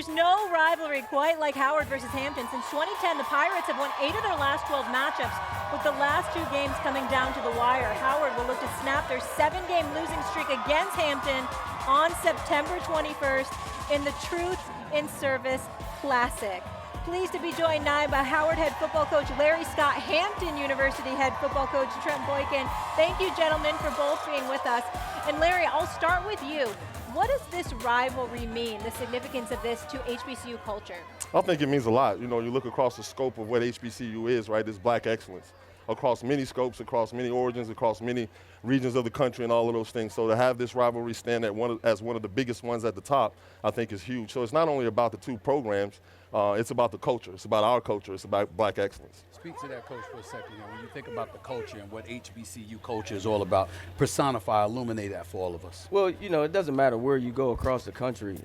there's no rivalry quite like Howard versus Hampton. Since 2010, the Pirates have won 8 of their last 12 matchups, with the last 2 games coming down to the wire. Howard will look to snap their 7-game losing streak against Hampton on September 21st in the Truth in Service Classic. Pleased to be joined now by Howard head football coach Larry Scott, Hampton University head football coach Trent Boykin. Thank you, gentlemen, for both being with us. And Larry, I'll start with you. What does this rivalry mean, the significance of this to HBCU culture? I think it means a lot. You know, you look across the scope of what HBCU is, right? It's black excellence across many scopes, across many origins, across many regions of the country and all of those things. So to have this rivalry stand as one of the biggest ones at the top, I think is huge. So it's not only about the 2 programs, it's about the culture. It's about our culture. It's about black excellence. Speak to that, Coach, for a second. When you think about the culture and what HBCU culture is all about, personify, illuminate that for all of us. Well, you know, it doesn't matter where you go across the country.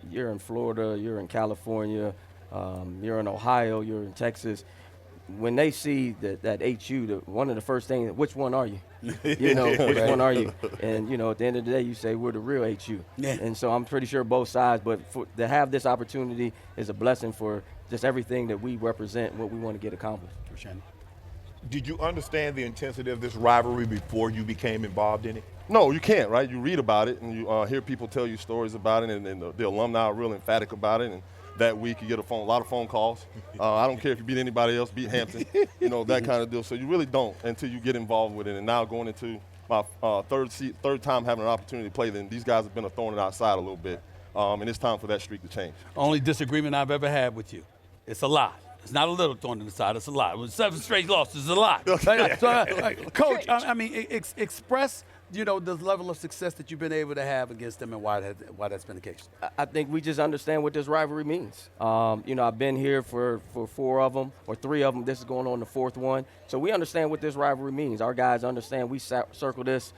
You're in Florida, you're in California, you're in Ohio, you're in Texas. When they see that HU, one of the first things, which one are you? You know, which one are you? And, you know, at the end of the day, you say, we're the real HU. Yeah. And so I'm pretty sure both sides, but to have this opportunity is a blessing for just everything that we represent, what we want to get accomplished. Shannon. Did you understand the intensity of this rivalry before you became involved in it? No, you can't, right? You read about it and you hear people tell you stories about it, and the alumni are real emphatic about it. And that week you get a lot of phone calls. I don't care if you beat anybody else, beat Hampton, you know, that kind of deal. So you really don't until you get involved with it. And now going into my third time having an opportunity to play, then these guys have been a thorn in our side a little bit. And it's time for that streak to change. Only disagreement I've ever had with you. It's a lot. It's not a little thorn in the side. It's a lot. With 7 straight losses, it's a lot. Coach, I mean, express, you know, the level of success that you've been able to have against them and why that's been the case. I think we just understand what this rivalry means. You know, I've been here for 4 of them, or 3 of them. This is going on the 4th one. So we understand what this rivalry means. Our guys understand. We circle this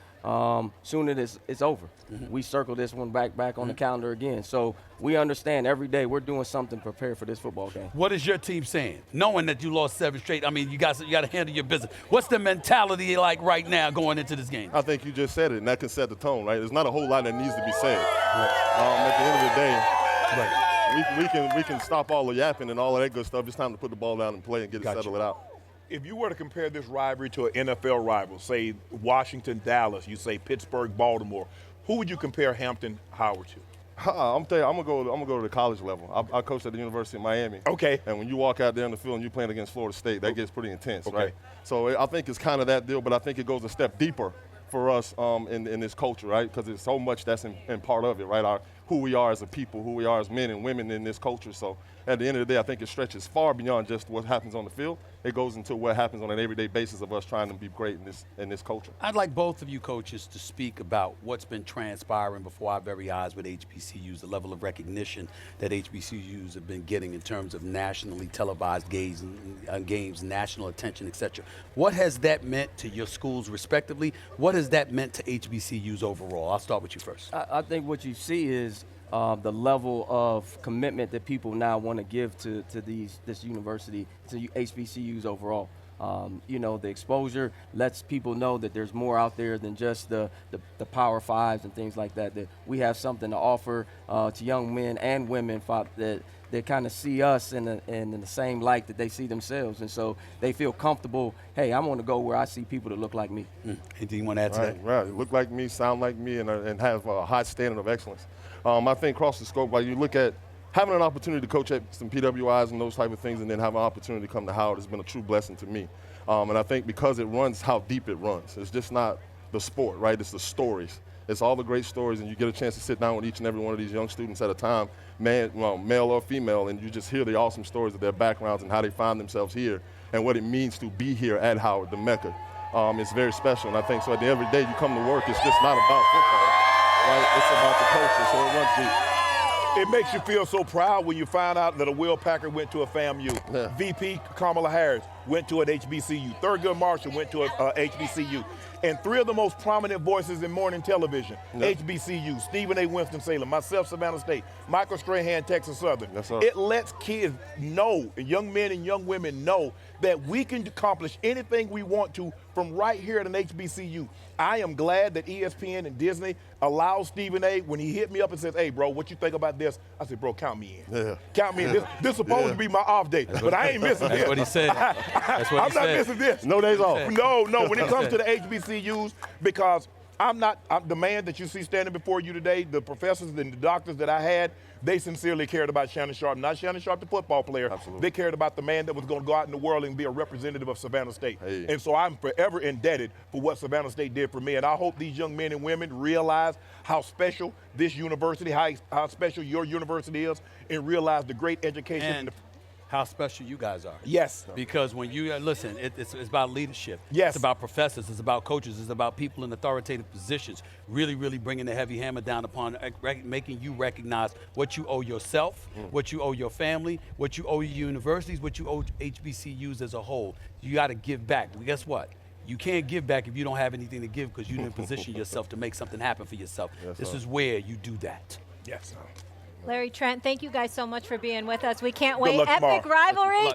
soon as it's over. Mm-hmm. We circle this one back on the calendar again. So we understand every day we're doing something to prepare for this football game. What is your team saying? Knowing that you lost 7 straight, I mean, you got to handle your business. What's the mentality like right now going into this game? I think you just said it, and that can set the tone, right? There's not a whole lot that needs to be said. At the end of the day, we can stop all the yapping and all of that good stuff. It's time to put the ball down and play and get it settled out. If you were to compare this rivalry to an NFL rival, say Washington, Dallas, you say Pittsburgh, Baltimore, who would you compare Hampton, Howard to? I'm gonna go to the college level. I coached at the University of Miami. Okay. And when you walk out there on the field and you're playing against Florida State, that gets pretty intense, okay, right? So I think it's kind of that deal, but I think it goes a step deeper for us in this culture, right? Because there's so much that's in part of it, right? Who we are as a people, who we are as men and women in this culture. So at the end of the day, I think it stretches far beyond just what happens on the field. It goes into what happens on an everyday basis of us trying to be great in this culture. I'd like both of you coaches to speak about what's been transpiring before our very eyes with HBCUs, the level of recognition that HBCUs have been getting in terms of nationally televised games, national attention, etc. What has that meant to your schools respectively? What has that meant to HBCUs overall? I'll start with you first. I think what you see is the level of commitment that people now want to give to this university, to HBCUs overall. You know, the exposure lets people know that there's more out there than just the Power Fives and things like that, that we have something to offer to young men and women that kind of see us in the same light that they see themselves. And so they feel comfortable, hey, I want to go where I see people that look like me. Anything you want to add to that? Right, look like me, sound like me, and have a high standard of excellence. I think across the scope, like you look at having an opportunity to coach at some PWIs and those type of things, and then have an opportunity to come to Howard has been a true blessing to me. And I think because it runs how deep it runs. It's just not the sport, right? It's the stories. It's all the great stories, and you get a chance to sit down with each and every one of these young students at a time, male or female, and you just hear the awesome stories of their backgrounds and how they find themselves here and what it means to be here at Howard, the Mecca. It's very special, and I think so at the end of the day, you come to work, it's just not about football, right? It's about the culture, so it runs deep. It makes you feel so proud when you find out that a Will Packer went to a FAMU. Yeah. VP Kamala Harris went to an HBCU. Thurgood Marshall went to a HBCU. And 3 of the most prominent voices in morning television, HBCU, Stephen A. Winston-Salem, myself, Savannah State, Michael Strahan, Texas Southern. Yes, sir. It lets kids know, young men and young women know, that we can accomplish anything we want to from right here at an HBCU. I am glad that ESPN and Disney allow Stephen A. when he hit me up and says, hey, bro, what you think about this? I said, bro, count me in. Yeah. Count me in. This is supposed to be my off day, but I ain't missing this. That's what he said. That's what I'm he not said. missing this. No days off. No, when it comes to the HBCUs, because I'm the man that you see standing before you today, the professors and the doctors that I had, they sincerely cared about Shannon Sharpe. Not Shannon Sharpe, the football player. Absolutely. They cared about the man that was going to go out in the world and be a representative of Savannah State. Hey. And so I'm forever indebted for what Savannah State did for me. And I hope these young men and women realize how special this university, how special your university is, and realize the great education And how special you guys are. Yes. Because when you listen, it's about leadership. Yes. It's about professors. It's about coaches. It's about people in authoritative positions. Really, really bringing the heavy hammer down upon making you recognize what you owe yourself, what you owe your family, what you owe your universities, what you owe HBCUs as a whole. You got to give back. Well, guess what? You can't give back if you don't have anything to give because you didn't position yourself to make something happen for yourself. Yes, this sir. is where you do that. Yes. Larry, Trent, thank you guys so much for being with us. We can't Good wait. luck tomorrow. Epic rivalry.